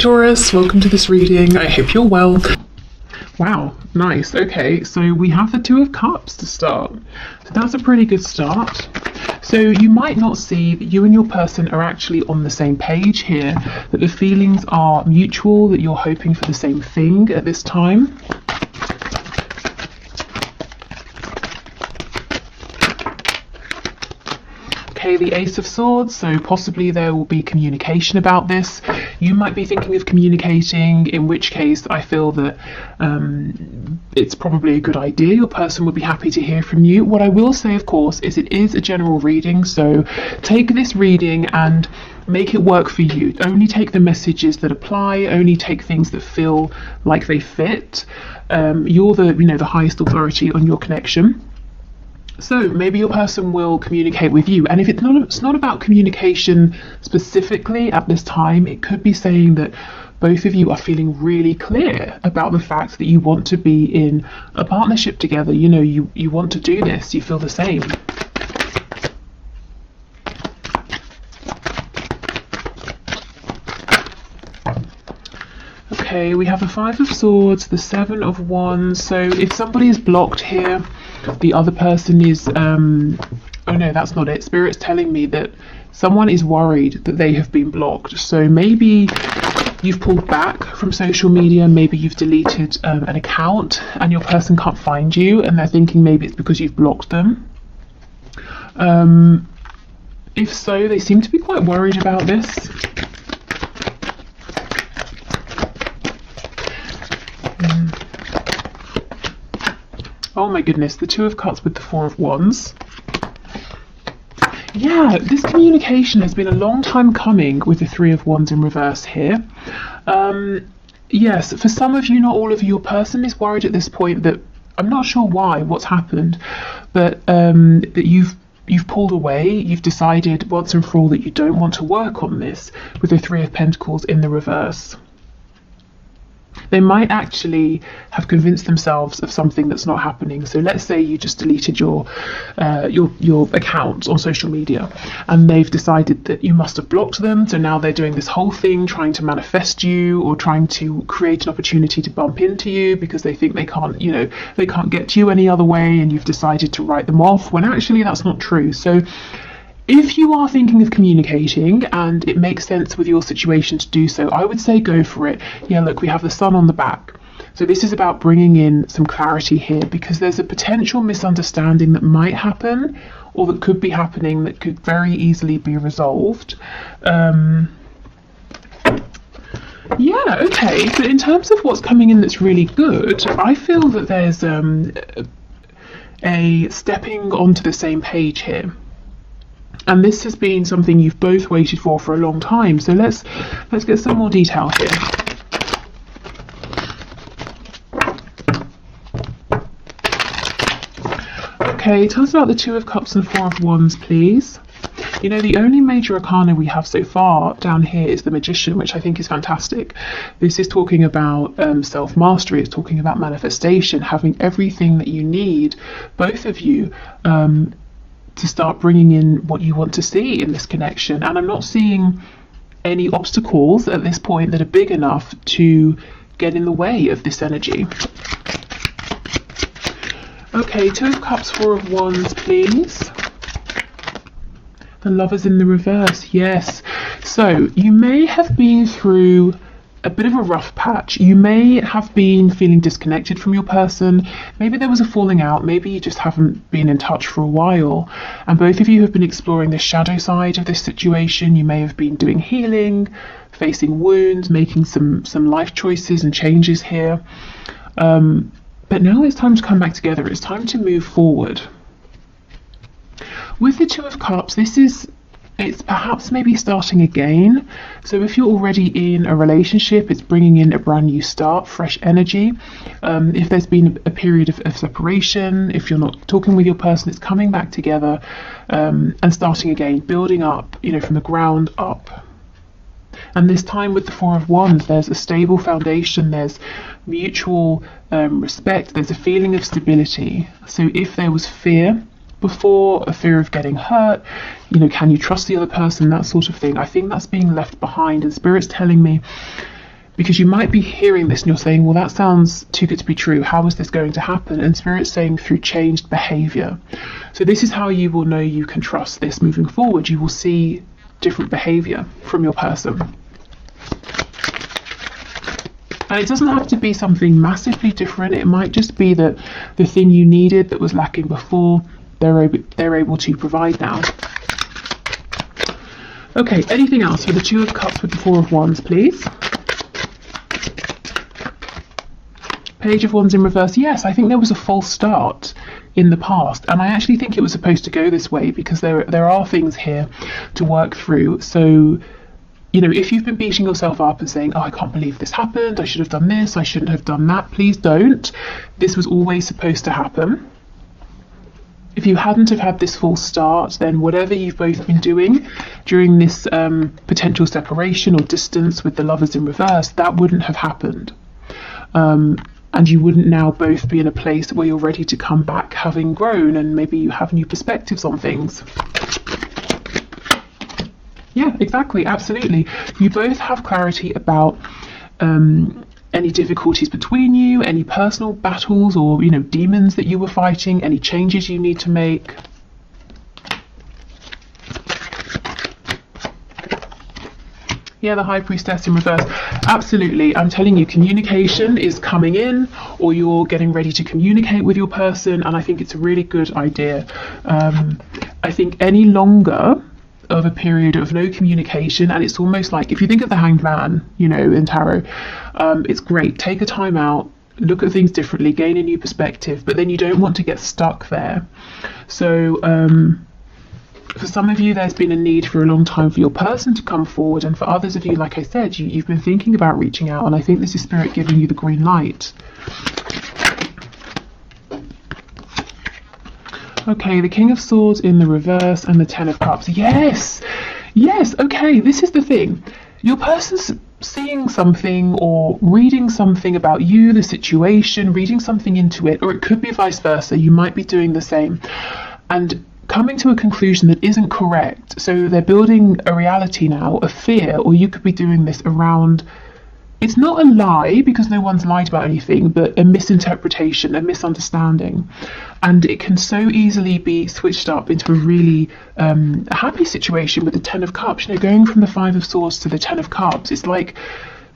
Taurus, welcome to this reading. I hope you're well. Wow, nice. Okay, so we have the Two of Cups to start. So that's a pretty good start. So you might not see that you and your person are actually on the same page here, that the feelings are mutual, that you're hoping for the same thing at this time. Okay, the Ace of Swords, so possibly there will be communication about this. You might be thinking of communicating, in which case I feel that it's probably a good idea. Your person would be happy to hear from you. What I will say, of course, is it is a general reading, so take this reading and make it work for you. Only take the messages that apply, only take things that feel like they fit. You're the highest authority on your connection. So maybe your person will communicate with you, and if it's not about communication specifically at this time, it could be saying that both of you are feeling really clear about the fact that you want to be in a partnership together. You want to do this, you feel the same. Okay, we have the Five of Swords, the Seven of Wands. So if somebody is blocked here, the other person is oh no, that's not it. Spirit's telling me that someone is worried that they have been blocked. So maybe you've pulled back from social media, maybe you've deleted an account and your person can't find you, and they're thinking maybe it's because you've blocked them. If so, they seem to be quite worried about this. Oh my goodness, the Two of Cups with the Four of Wands. Yeah, this communication has been a long time coming with the Three of Wands in reverse here. Yes, for some of you, not all of you, your person is worried at this point that, I'm not sure what's happened, but that you've pulled away, you've decided once and for all that you don't want to work on this with the Three of Pentacles in the reverse. They might actually have convinced themselves of something that's not happening. So let's say you just deleted your account on social media, and they've decided that you must have blocked them. So now they're doing this whole thing, trying to manifest you or trying to create an opportunity to bump into you because they think they can't get to you any other way, and you've decided to write them off when actually that's not true. So if you are thinking of communicating and it makes sense with your situation to do so, I would say go for it. Yeah, look, we have the Sun on the back. So this is about bringing in some clarity here, because there's a potential misunderstanding that might happen or that could be happening that could very easily be resolved. Yeah, okay. But in terms of what's coming in that's really good, I feel that there's a stepping onto the same page here. And this has been something you've both waited for a long time. So let's get some more detail here. Okay, tell us about the Two of Cups and Four of Wands, please. The only major arcana we have so far down here is the Magician, which I think is fantastic. This is talking about self-mastery. It's talking about manifestation, having everything that you need, both of you, to start bringing in what you want to see in this connection. And I'm not seeing any obstacles at this point that are big enough to get in the way of this energy. Okay, Two of Cups, Four of Wands, please. The Lovers in the reverse, yes. So you may have been through a bit of a rough patch. You may have been feeling disconnected from your person. Maybe there was a falling out. Maybe you just haven't been in touch for a while. And both of you have been exploring the shadow side of this situation. You may have been doing healing, facing wounds, making some life choices and changes here. But now it's time to come back together. It's time to move forward. With the Two of Cups, it's perhaps maybe starting again. So if you're already in a relationship, it's bringing in a brand new start, fresh energy. If there's been a period of separation, if you're not talking with your person, it's coming back together and starting again, building up, from the ground up. And this time with the Four of Wands, there's a stable foundation, there's mutual respect, there's a feeling of stability. So if there was fear before, a fear of getting hurt, can you trust the other person, that sort of thing, I think that's being left behind. And Spirit's telling me Because you might be hearing this and you're saying, well, that sounds too good to be true. How is this going to happen? And Spirit's saying through changed behavior. So this is how you will know you can trust this moving forward. You will see different behavior from your person. And it doesn't have to be something massively different. It might just be that the thing you needed that was lacking before, they're able to provide now. Okay, anything else for the Two of Cups with the Four of Wands, please? Page of Wands in reverse. Yes, I think there was a false start in the past, and I actually think it was supposed to go this way because there are things here to work through. So, you know, if you've been beating yourself up and saying, oh, I can't believe this happened, I should have done this, I shouldn't have done that, please don't. This was always supposed to happen. If you hadn't have had this false start, then whatever you've both been doing during this potential separation or distance with the Lovers in reverse, that wouldn't have happened. And you wouldn't now both be in a place where you're ready to come back having grown, and maybe you have new perspectives on things. Yeah, exactly, absolutely. You both have clarity about any difficulties between you, any personal battles or, you know, demons that you were fighting, any changes you need to make. Yeah, the High Priestess in reverse. Absolutely. I'm telling you, communication is coming in, or you're getting ready to communicate with your person, and I think it's a really good idea. I think any longer of a period of no communication, and it's almost like, if you think of the Hanged Man, you know, in tarot, it's great. Take a time out, look at things differently, gain a new perspective, but then you don't want to get stuck there. So, for some of you, there's been a need for a long time for your person to come forward, and for others of you, like I said, you've been thinking about reaching out, and I think this is Spirit giving you the green light. Okay, the King of Swords in the reverse and the Ten of Cups. Yes, yes, okay, this is the thing. Your person's seeing something or reading something about you, the situation, reading something into it, or it could be vice versa. You might be doing the same. And coming to a conclusion that isn't correct. So they're building a reality now, a fear, or you could be doing this around, it's not a lie because no one's lied about anything, but a misinterpretation, a misunderstanding. And it can so easily be switched up into a really happy situation with the Ten of Cups. You know, going from the Five of Swords to the Ten of Cups, it's like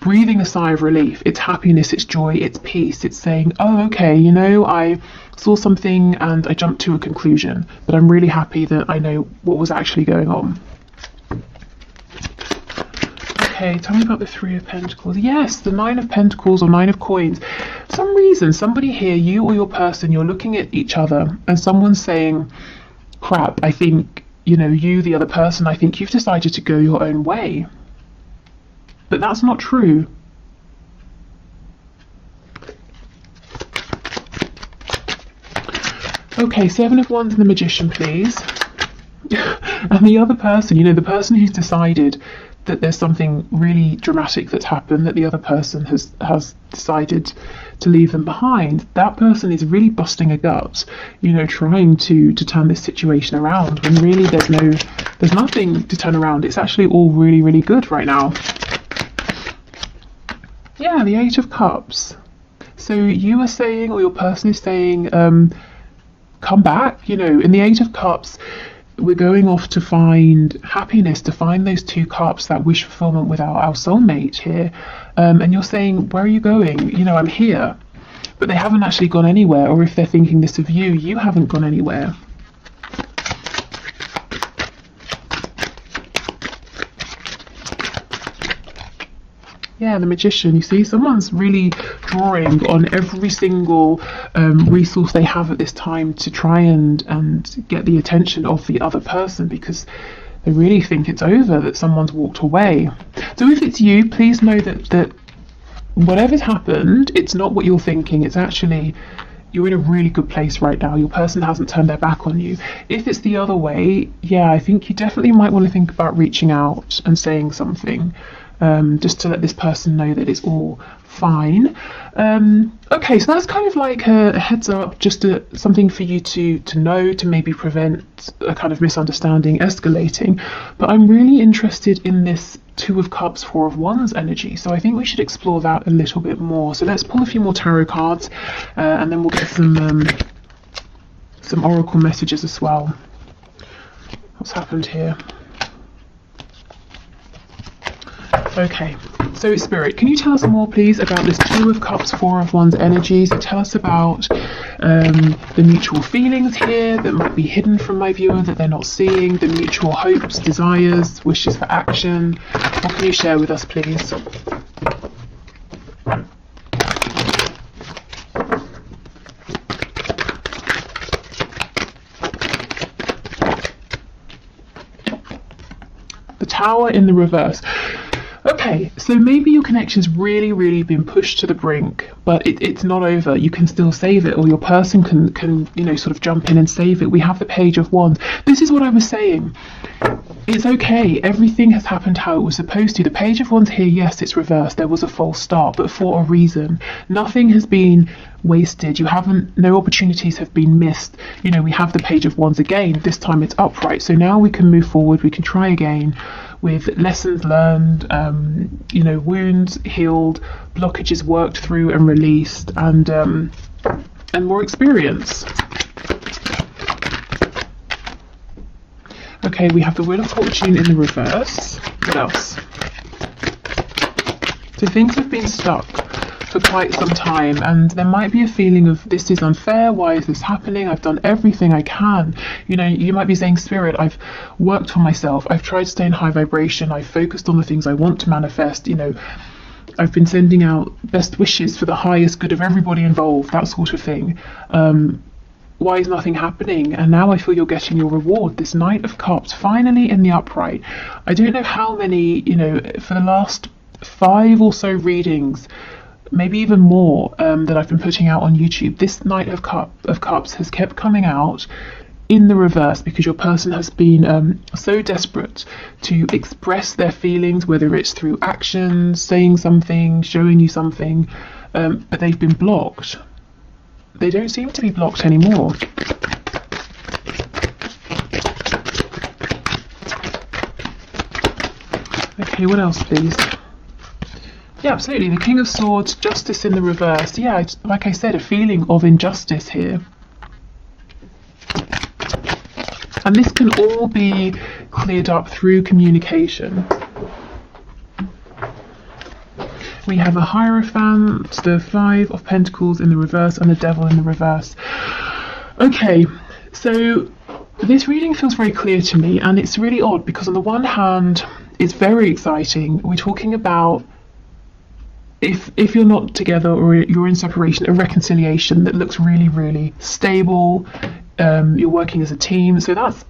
breathing a sigh of relief. It's happiness, it's joy, it's peace. It's saying, oh, okay, you know, I saw something and I jumped to a conclusion, but I'm really happy that I know what was actually going on. Okay, tell me about the Three of Pentacles. Yes, the Nine of Pentacles or Nine of Coins. For some reason, somebody here, you or your person, you're looking at each other and someone's saying, crap, I think, you know, you, the other person, I think you've decided to go your own way. But that's not true. Okay, Seven of Wands and the Magician, please. And the other person, you know, the person who's decided that there's something really dramatic that's happened, that the other person has decided to leave them behind, that person is really busting a gut, you know, trying to turn this situation around, when really there's nothing to turn around. It's actually all really, really good right now. Yeah, the Eight of Cups. So you are saying, or your person is saying, come back, you know, in the Eight of Cups, we're going off to find happiness, to find those two cups, that wish fulfillment with our soulmate here. And you're saying, where are you going? You know, I'm here. But they haven't actually gone anywhere, or if they're thinking this of you, you haven't gone anywhere. Yeah, the Magician. You see, someone's really drawing on every single resource they have at this time to try and get the attention of the other person, because they really think it's over, that someone's walked away. So if it's you, please know that whatever's happened, it's not what you're thinking. It's actually, you're in a really good place right now. Your person hasn't turned their back on you. If it's the other way, yeah, I think you definitely might want to think about reaching out and saying something. just to let this person know that it's all fine. Okay, so that's kind of like a heads up, just something for you to know, to maybe prevent a kind of misunderstanding escalating. But I'm really interested in this Two of Cups, Four of Wands energy, so I think we should explore that a little bit more. So let's pull a few more tarot cards, and then we'll get some oracle messages as well. What's happened here? Okay, so Spirit, can you tell us more, please, about this Two of Cups, Four of Wands energy? So tell us about the mutual feelings here that might be hidden from my viewer, that they're not seeing, the mutual hopes, desires, wishes for action. What can you share with us, please? The Tower in the reverse. Okay, so maybe your connection's really been pushed to the brink, but it's not over. You can still save it, or your person can sort of jump in and save it. We have the Page of Wands. This is what I was saying. It's okay. Everything has happened how it was supposed to. The Page of Wands here, yes, it's reversed. There was a false start, but for a reason. Nothing has been wasted. No opportunities have been missed. We have the Page of Wands again. This time it's upright. So now we can move forward. We can try again with lessons learned, wounds healed, blockages worked through and released, and more experience. Okay, we have the Wheel of Fortune in the reverse. What else? So things have been stuck for quite some time, and there might be a feeling of, this is unfair, why is this happening? I've done everything I can. You might be saying, Spirit, I've worked for myself, I've tried to stay in high vibration, I've focused on the things I want to manifest, I've been sending out best wishes for the highest good of everybody involved, that sort of thing. Why is nothing happening? And now I feel you're getting your reward. This Knight of Cups, finally in the upright. I don't know how many, for the last 5 or so readings, maybe even more, that I've been putting out on YouTube, this Knight of Cups has kept coming out in the reverse, because your person has been so desperate to express their feelings, whether it's through actions, saying something, showing you something, but they've been blocked. They don't seem to be blocked anymore. Okay, what else, please? Yeah, absolutely. The King of Swords, Justice in the reverse. Yeah, like I said, a feeling of injustice here. And this can all be cleared up through communication. We have a Hierophant, the Five of Pentacles in the reverse, and the Devil in the reverse. Okay, so this reading feels very clear to me, and it's really odd because on the one hand, it's very exciting. We're talking about, if you're not together or you're in separation, a reconciliation that looks really stable. You're working as a team, so that's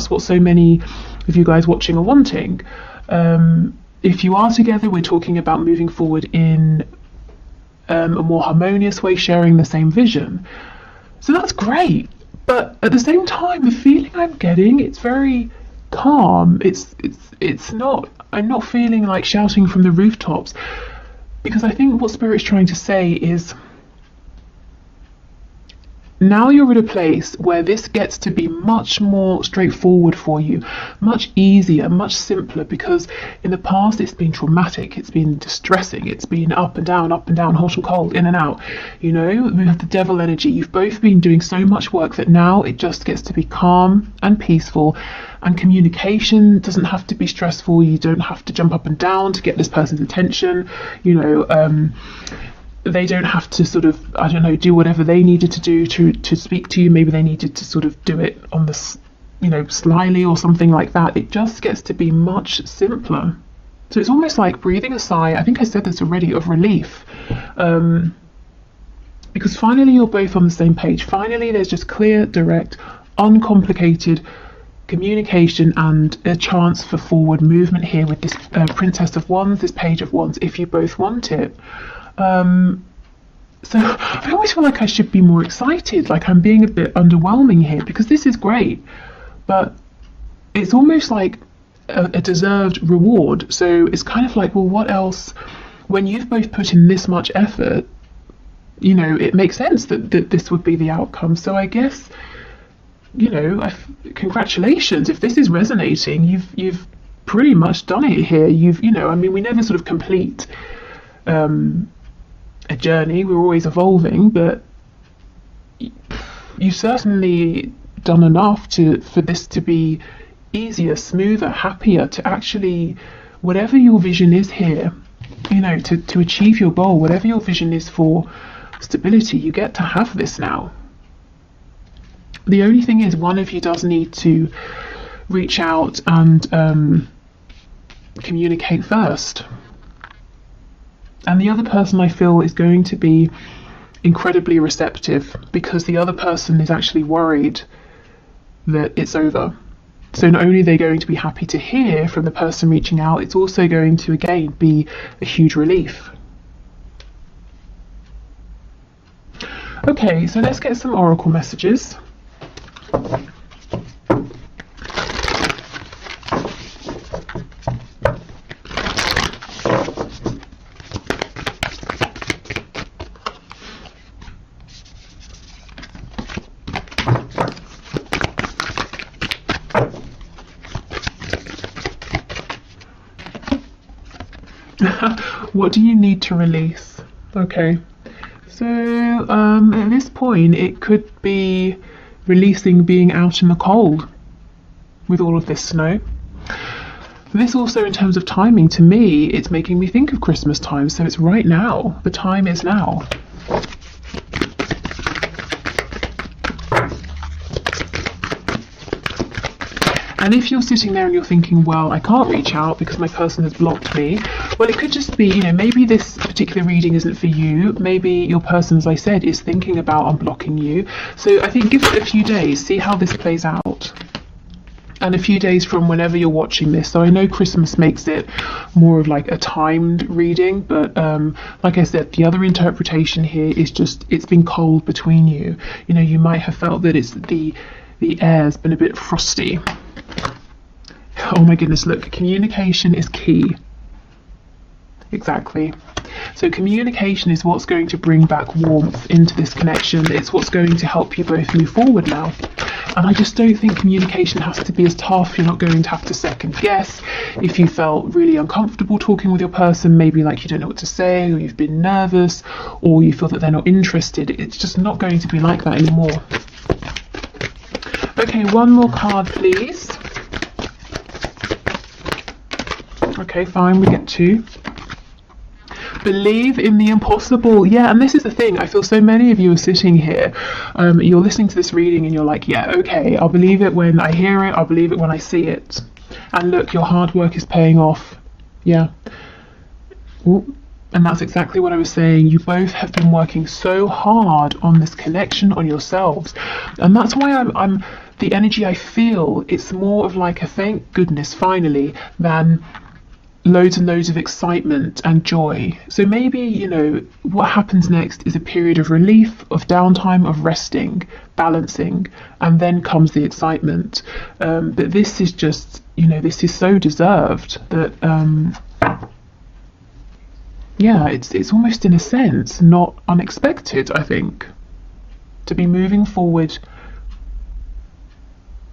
what so many of you guys watching are wanting. If you are together, we're talking about moving forward in a more harmonious way, sharing the same vision. So that's great, but at the same time, the feeling I'm getting, it's very calm. It's not. I'm not feeling like shouting from the rooftops, because I think what Spirit's trying to say is, now you're at a place where this gets to be much more straightforward for you, much easier, much simpler, because in the past it's been traumatic, it's been distressing, it's been up and down, hot and cold, in and out. We have the Devil energy. You've both been doing so much work that now it just gets to be calm and peaceful, and communication doesn't have to be stressful. You don't have to jump up and down to get this person's attention. They don't have to sort of, do whatever they needed to do to speak to you. Maybe they needed to sort of do it on the, slyly or something like that. It just gets to be much simpler. So it's almost like breathing a sigh, I think I said this already, of relief. Because finally you're both on the same page. Finally there's just clear, direct, uncomplicated communication and a chance for forward movement here with this Princess of Wands, this Page of Wands, if you both want it. So I always feel like I should be more excited, like I'm being a bit underwhelming here, because this is great, but it's almost like a deserved reward. So it's kind of like, well, what else? When you've both put in this much effort, you know, it makes sense that this would be the outcome. So I guess, you know, congratulations. If this is resonating, you've pretty much done it here. You know, I mean, we never sort of complete a journey. We're always evolving, but you certainly done enough for this to be easier, smoother, happier, to actually, whatever your vision is here, you know, to achieve your goal, whatever your vision is for stability, you get to have this now. The only thing is, one of you does need to reach out and communicate first. And the other person, I feel, is going to be incredibly receptive, because the other person is actually worried that it's over. So not only are they going to be happy to hear from the person reaching out, it's also going to, again, be a huge relief. Okay, so let's get some oracle messages. What do you need to release? Okay, so at this point it could be releasing being out in the cold with all of this snow. This also, in terms of timing, to me, it's making me think of Christmas time, so it's right now. The time is now. And if you're sitting there and you're thinking, well, I can't reach out because my person has blocked me, well, it could just be, you know, maybe this particular reading isn't for you. Maybe your person, as I said, is thinking about unblocking you. So I think give it a few days, see how this plays out. And a few days from whenever you're watching this. So I know Christmas makes it more of like a timed reading, but like I said, the other interpretation here is just, it's been cold between you. You know, you might have felt that it's the air's been a bit frosty. Oh my goodness, look, communication is key. Exactly. So communication is what's going to bring back warmth into this connection. It's what's going to help you both move forward now. And I just don't think communication has to be as tough. You're not going to have to second guess. If you felt really uncomfortable talking with your person, maybe like you don't know what to say, or you've been nervous, or you feel that they're not interested, it's just not going to be like that anymore. Okay, one more card, please. Okay, fine, we get two. Believe in the impossible. Yeah, and this is the thing. I feel so many of you are sitting here. You're listening to this reading and you're like, yeah, okay, I'll believe it when I hear it. I'll believe it when I see it. And look, your hard work is paying off. Yeah. Ooh. And that's exactly what I was saying. You both have been working so hard on this connection, on yourselves. And that's why I'm the energy I feel, it's more of like a thank goodness finally than loads and loads of excitement and joy. So maybe, you know, what happens next is a period of relief, of downtime, of resting, balancing, and then comes the excitement. But this is just, you know, this is so deserved that, yeah, it's almost in a sense not unexpected, I think, to be moving forward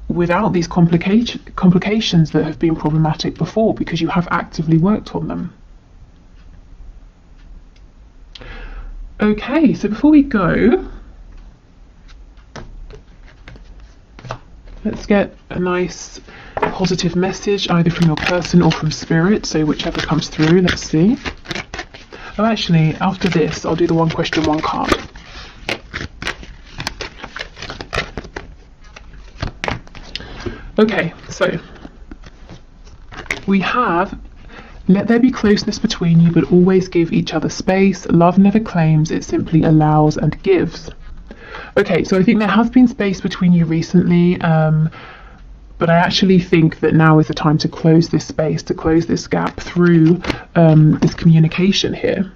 without these complications that have been problematic before, because you have actively worked on them. Okay, so before we go, let's get a nice positive message either from your person or from spirit, so whichever comes through. Let's see. Oh, actually, after this I'll do the one question, one card. Okay, so we have, let there be closeness between you, but always give each other space. Love never claims, it simply allows and gives. Okay, so I think there has been space between you recently, but I actually think that now is the time to close this space, to close this gap through this communication here.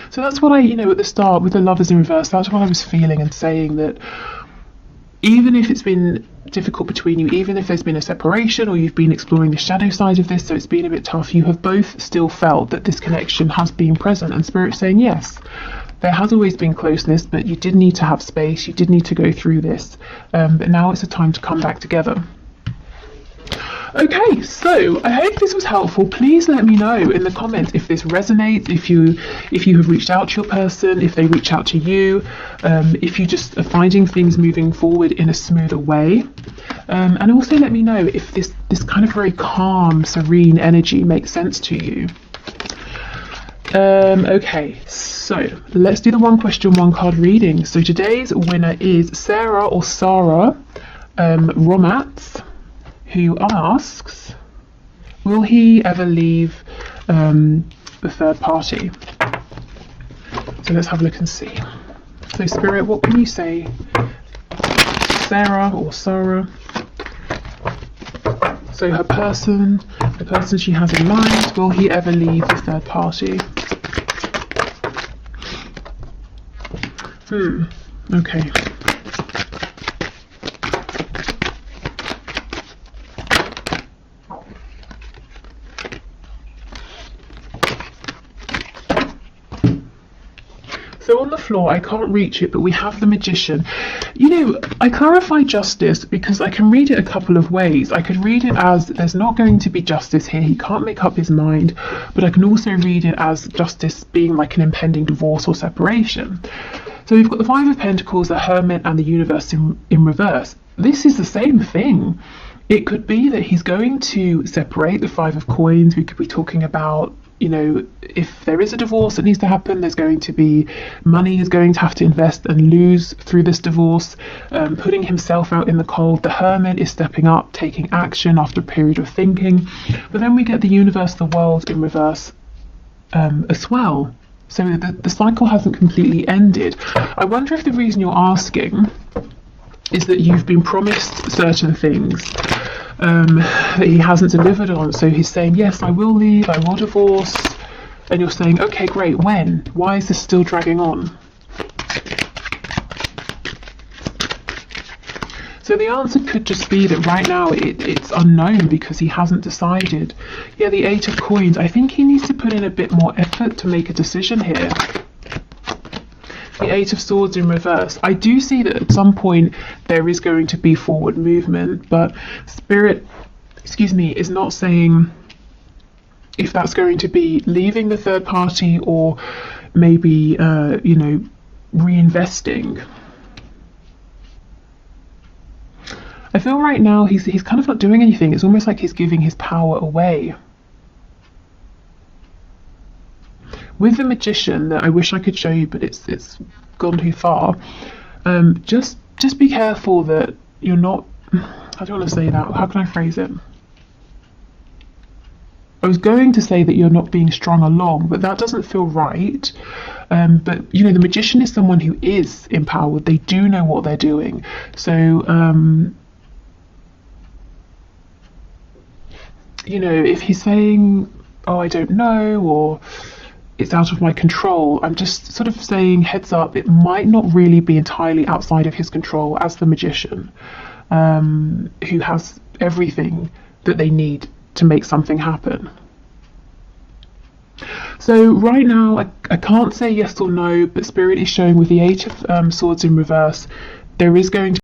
So that's what I, you know, at the start with the Lovers in reverse, that's what I was feeling and saying, that even if it's been difficult between you, even if there's been a separation or you've been exploring the shadow side of this, so it's been a bit tough, you have both still felt that this connection has been present, and Spirit's saying yes, there has always been closeness, but you did need to have space, you did need to go through this, but now it's a time to come back together. Okay, so I hope this was helpful. Please let me know in the comments if this resonates, if you have reached out to your person, if they reach out to you, if you just are finding things moving forward in a smoother way. And also let me know if this kind of very calm, serene energy makes sense to you. Okay, so let's do the one question, one card reading. So today's winner is Sarah or Sarah Romats, who asks, will he ever leave the third party? So let's have a look and see. So Spirit, what can you say? Sarah or Sarah. So the person she has in mind, will he ever leave the third party? Okay. So on the floor, I can't reach it, but we have the Magician. You know, I clarify justice because I can read it a couple of ways. I could read it as there's not going to be justice here, he can't make up his mind, but I can also read it as justice being like an impending divorce or separation. So we've got the Five of Pentacles, the Hermit, and the Universe in reverse. This is the same thing. It could be that he's going to separate. The Five of Coins, we could be talking about, you know, if there is a divorce that needs to happen, there's going to be money he's going to have to invest and lose through this divorce, putting himself out in the cold. The Hermit is stepping up, taking action after a period of thinking. But then we get the Universe, the World in reverse as well. So the cycle hasn't completely ended. I wonder if the reason you're asking is that you've been promised certain things that he hasn't delivered on. So he's saying, yes, I will leave, I will divorce. And you're saying, okay, great, when? Why is this still dragging on? So the answer could just be that right now it's unknown because he hasn't decided. Yeah, the Eight of Coins. I think he needs to put in a bit more effort to make a decision here. The Eight of Swords in reverse. I do see that at some point there is going to be forward movement, but Spirit, is not saying if that's going to be leaving the third party or maybe, reinvesting. I feel right now he's kind of not doing anything. It's almost like he's giving his power away. With the Magician, that I wish I could show you, but it's gone too far. Just be careful that you're not. I don't want to say that. How can I phrase it? I was going to say that you're not being strung along, but that doesn't feel right. But you know, the Magician is someone who is empowered. They do know what they're doing. So you know, if he's saying, oh, I don't know, or it's out of my control, I'm just sort of saying, heads up, it might not really be entirely outside of his control as the Magician, who has everything that they need to make something happen. So right now, I can't say yes or no, but Spirit is showing with the Eight of Swords in reverse, there is going to